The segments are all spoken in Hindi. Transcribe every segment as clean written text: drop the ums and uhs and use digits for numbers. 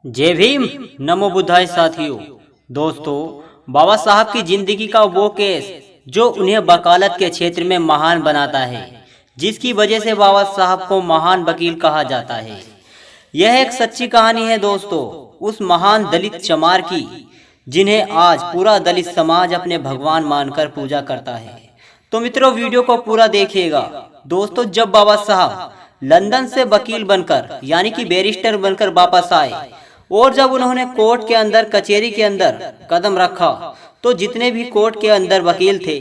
जय भीम। नमो बुद्धाय साथियों। दोस्तों, बाबा साहब की जिंदगी का वो केस जो उन्हें वकालत के क्षेत्र में महान बनाता है, जिसकी वजह से बाबा साहब को महान वकील कहा जाता है। यह एक सच्ची कहानी है दोस्तों, उस महान दलित चमार की, जिन्हें आज पूरा दलित समाज अपने भगवान मानकर पूजा करता है। तो मित्रों, वीडियो को पूरा देखिएगा। दोस्तों, जब बाबा साहब लंदन से वकील बनकर यानी कि बैरिस्टर बनकर वापस आए और जब उन्होंने कोर्ट के अंदर, कचहरी के अंदर कदम रखा, तो जितने भी कोर्ट के अंदर वकील थे,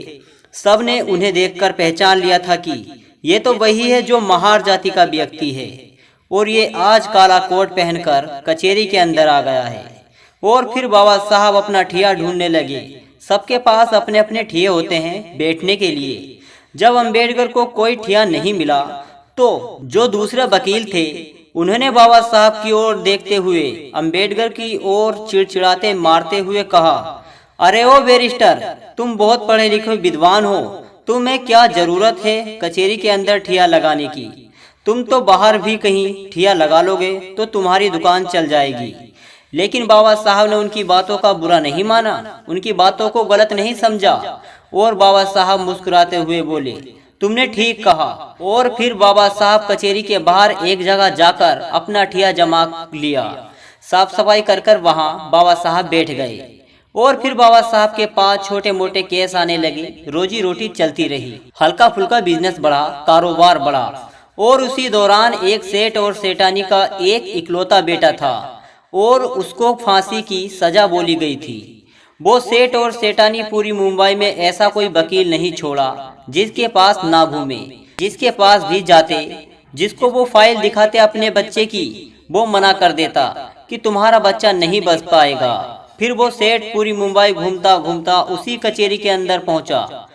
सब ने उन्हें देखकर पहचान लिया था कि ये तो वही है जो महार जाति का व्यक्ति है और ये आज काला कोट पहनकर कचहरी के अंदर आ गया है। और फिर बाबा साहब अपना ठिया ढूंढने लगे। सबके पास अपने अपने ठिये होते हैं बैठने के लिए। जब अम्बेडकर को कोई ठिया नहीं मिला, तो जो दूसरे वकील थे, उन्होंने बाबा साहब की ओर देखते हुए अम्बेडकर की ओर चिड़चिड़ाते मारते हुए कहा, अरे ओ बैरिस्टर, तुम बहुत पढ़े लिखे विद्वान हो, तुम्हें क्या जरूरत है कचहरी के अंदर ठिया लगाने की? तुम तो बाहर भी कहीं ठिया लगा लोगे तो तुम्हारी दुकान चल जाएगी। लेकिन बाबा साहब ने उनकी बातों का बुरा नहीं माना, उनकी बातों को गलत नहीं समझा और बाबा साहब मुस्कुराते हुए बोले, तुमने ठीक कहा। और फिर बाबा साहब कचहरी के बाहर एक जगह जाकर अपना ठिया जमा लिया। साफ सफाई कर कर वहाँ बाबा साहब बैठ गए और फिर बाबा साहब के पास छोटे मोटे केस आने लगे। रोजी रोटी चलती रही, हल्का फुल्का बिजनेस बढ़ा, कारोबार बढ़ा। और उसी दौरान एक सेठ और सेठानी का एक इकलौता बेटा था और उसको फांसी की सजा बोली गई थी। वो सेठ और सेठानी पूरी मुंबई में ऐसा कोई वकील नहीं छोड़ा जिसके पास ना घूमे। जिसके पास भी जाते, जिसको वो फाइल दिखाते अपने बच्चे की, वो मना कर देता कि तुम्हारा बच्चा नहीं बच पाएगा। फिर वो सेठ पूरी मुंबई घूमता घूमता उसी कचहरी के अंदर पहुंचा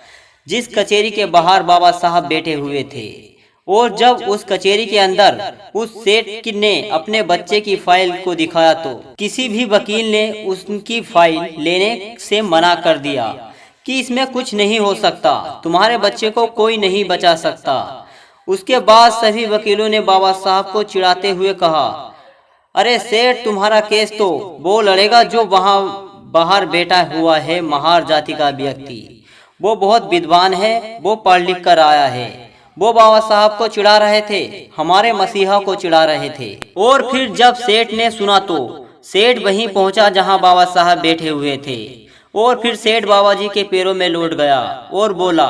जिस कचहरी के बाहर बाबा साहब बैठे हुए थे। और जब उस कचहरी के अंदर उस सेठ ने अपने बच्चे की फाइल को दिखाया, तो किसी भी वकील ने उसकी फाइल लेने से मना कर दिया कि इसमें कुछ नहीं हो सकता, तुम्हारे बच्चे को कोई नहीं बचा सकता। उसके बाद सभी वकीलों ने बाबा साहब को चिढ़ाते हुए कहा, अरे सेठ, तुम्हारा केस तो वो लड़ेगा जो वहाँ बाहर बैठा हुआ है महार जाति का व्यक्ति। वो बहुत विद्वान है, वो पढ़ लिख कर आया है। वो बाबा साहब को चिढ़ा रहे थे, हमारे मसीहा को चिढ़ा रहे थे। और फिर जब सेठ ने सुना, तो सेठ वहीं पहुंचा जहां बाबा साहब बैठे हुए थे। और फिर सेठ बाबा जी के पैरों में लौट गया और बोला,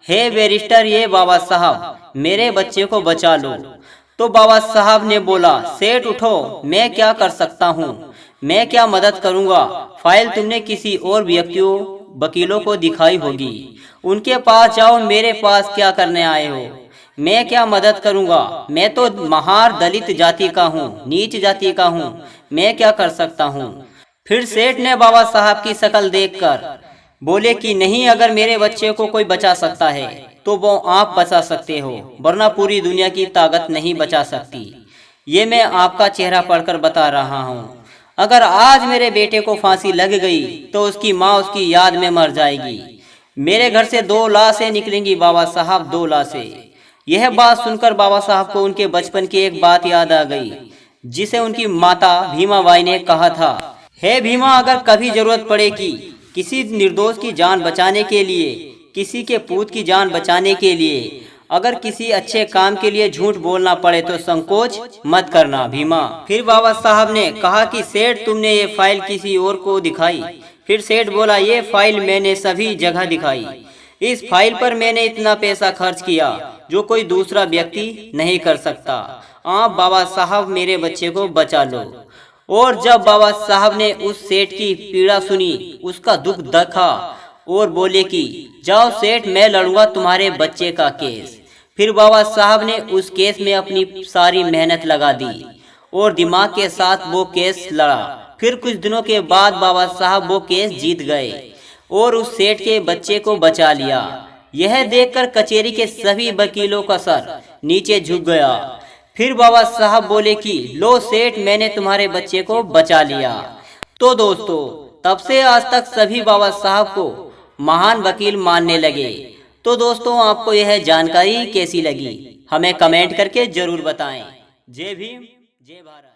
हे बैरिस्टर, ये बाबा साहब, मेरे बच्चे को बचा लो। तो बाबा साहब ने बोला, सेठ उठो, मैं क्या कर सकता हूँ, मैं क्या मदद करूँगा। फाइल तुमने किसी और व्यक्तियों वकीलों को दिखाई होगी, उनके पास जाओ, मेरे पास क्या करने आए हो? मैं क्या मदद करूंगा? मैं तो महार दलित जाति का हूँ, नीच जाति का हूँ, मैं क्या कर सकता हूँ? फिर सेठ ने बाबा साहब की शक्ल देखकर बोले कि नहीं, अगर मेरे बच्चे को कोई बचा सकता है तो वो आप बचा सकते हो, वरना पूरी दुनिया की ताकत नहीं बचा सकती। ये मैं आपका चेहरा पढ़कर बता रहा हूँ। अगर आज मेरे बेटे को फांसी लग गई तो उसकी माँ उसकी याद में मर जाएगी। मेरे घर से 2 लाशें निकलेंगी बाबा साहब, 2 लाशें। यह बात सुनकर बाबा साहब को उनके बचपन की एक बात याद आ गई, जिसे उनकी माता भीमाबाई ने कहा था, हे भीमा, अगर कभी जरूरत पड़े कि किसी निर्दोष की जान बचाने के लिए, किसी के पूत की जान बचाने के लिए, अगर किसी अच्छे काम के लिए झूठ बोलना पड़े तो संकोच मत करना भीमा। फिर बाबा साहब ने कहा कि सेठ, तुमने ये फाइल किसी और को दिखाई? फिर सेठ बोला, ये फाइल मैंने सभी जगह दिखाई। इस फाइल पर मैंने इतना पैसा खर्च किया जो कोई दूसरा व्यक्ति नहीं कर सकता। आप बाबा साहब, मेरे बच्चे को बचा लो। और जब बाबा साहब ने उस सेठ की पीड़ा सुनी, उसका दुख देखा और बोले कि जाओ सेठ, मैं लड़ूंगा तुम्हारे बच्चे का केस। फिर बाबा साहब ने उस केस में अपनी सारी मेहनत लगा दी और दिमाग के साथ वो केस लड़ा। फिर कुछ दिनों के बाद बाबा साहब वो केस जीत गए और उस सेठ के बच्चे को बचा लिया। यह देखकर कचहरी के सभी वकीलों का सर नीचे झुक गया। फिर बाबा साहब बोले कि लो सेठ, मैंने तुम्हारे बच्चे को बचा लिया। तो दोस्तों, तब से आज तक सभी बाबा साहब को महान वकील मानने लगे। तो दोस्तों, आपको यह जानकारी कैसी लगी, हमें कमेंट करके जरूर बताएं। जय भीम, जय भारत।